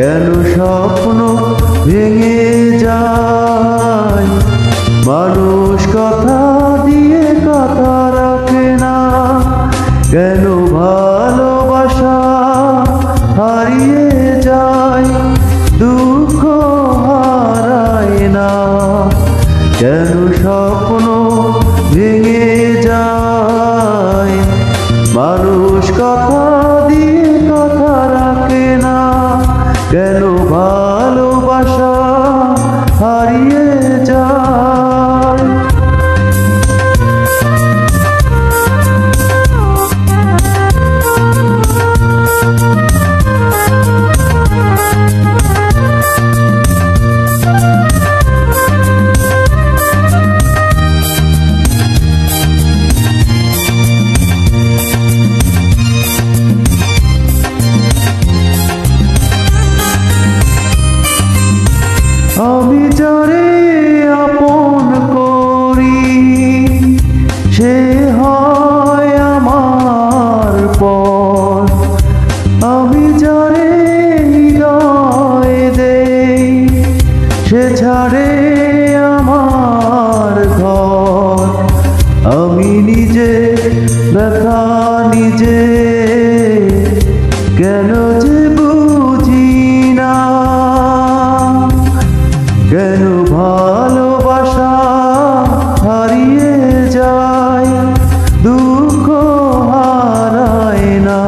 কেন স্বপ্ন ভেঙে যায়, মানুষ কথা দিয়ে কথা রাখে না, কেন ভালোবাসা হারিয়ে যায়, দুঃখ হারায় না, কেন স্বপ্ন ভেঙে যায়, মানুষ কথা দিয়ে কথা রাখে না, কেন ভালোবাসা হারিয়ে যায়। আমি যারে আপন করি সে হয় আমার পর, আমি যারে হৃদয় দেই সে ছাড়ে আমার ঘর, আমি নিজে ব্যথা নিজে কেন যে বুঝি না, কেন ভালোবাসা হারিয়ে যায়, দুঃখ হারায় না,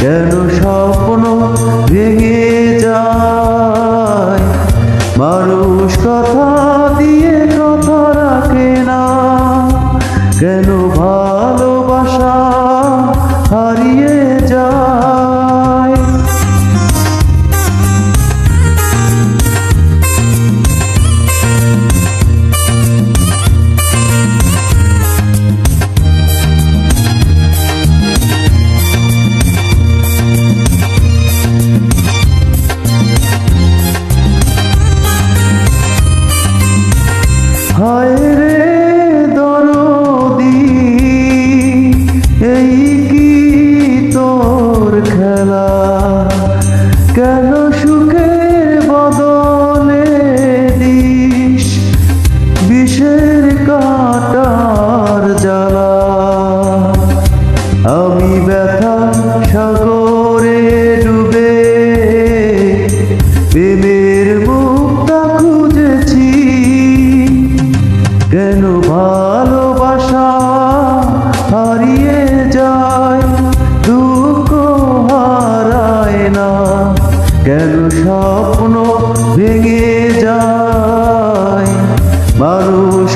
কেন স্বপ্ন ভেঙে যায়, মানুষ কথা দিয়ে কথা রাখে না, কেন ভালোবাসা হারিয়ে যায়। হায় রে দরদি এই কি তোর খেলা, কেন সুখের বদলে দিস বিষের কাঁটার জ্বালা, আমি ব্যথা সাগরে ডুবে প্রেমের মুক্তা খুঁজেছি, কেন ভালোবাসা হারিয়ে যায়, দুঃখ হারায় না, কেন স্বপ্ন ভেঙে যায়, মানুষ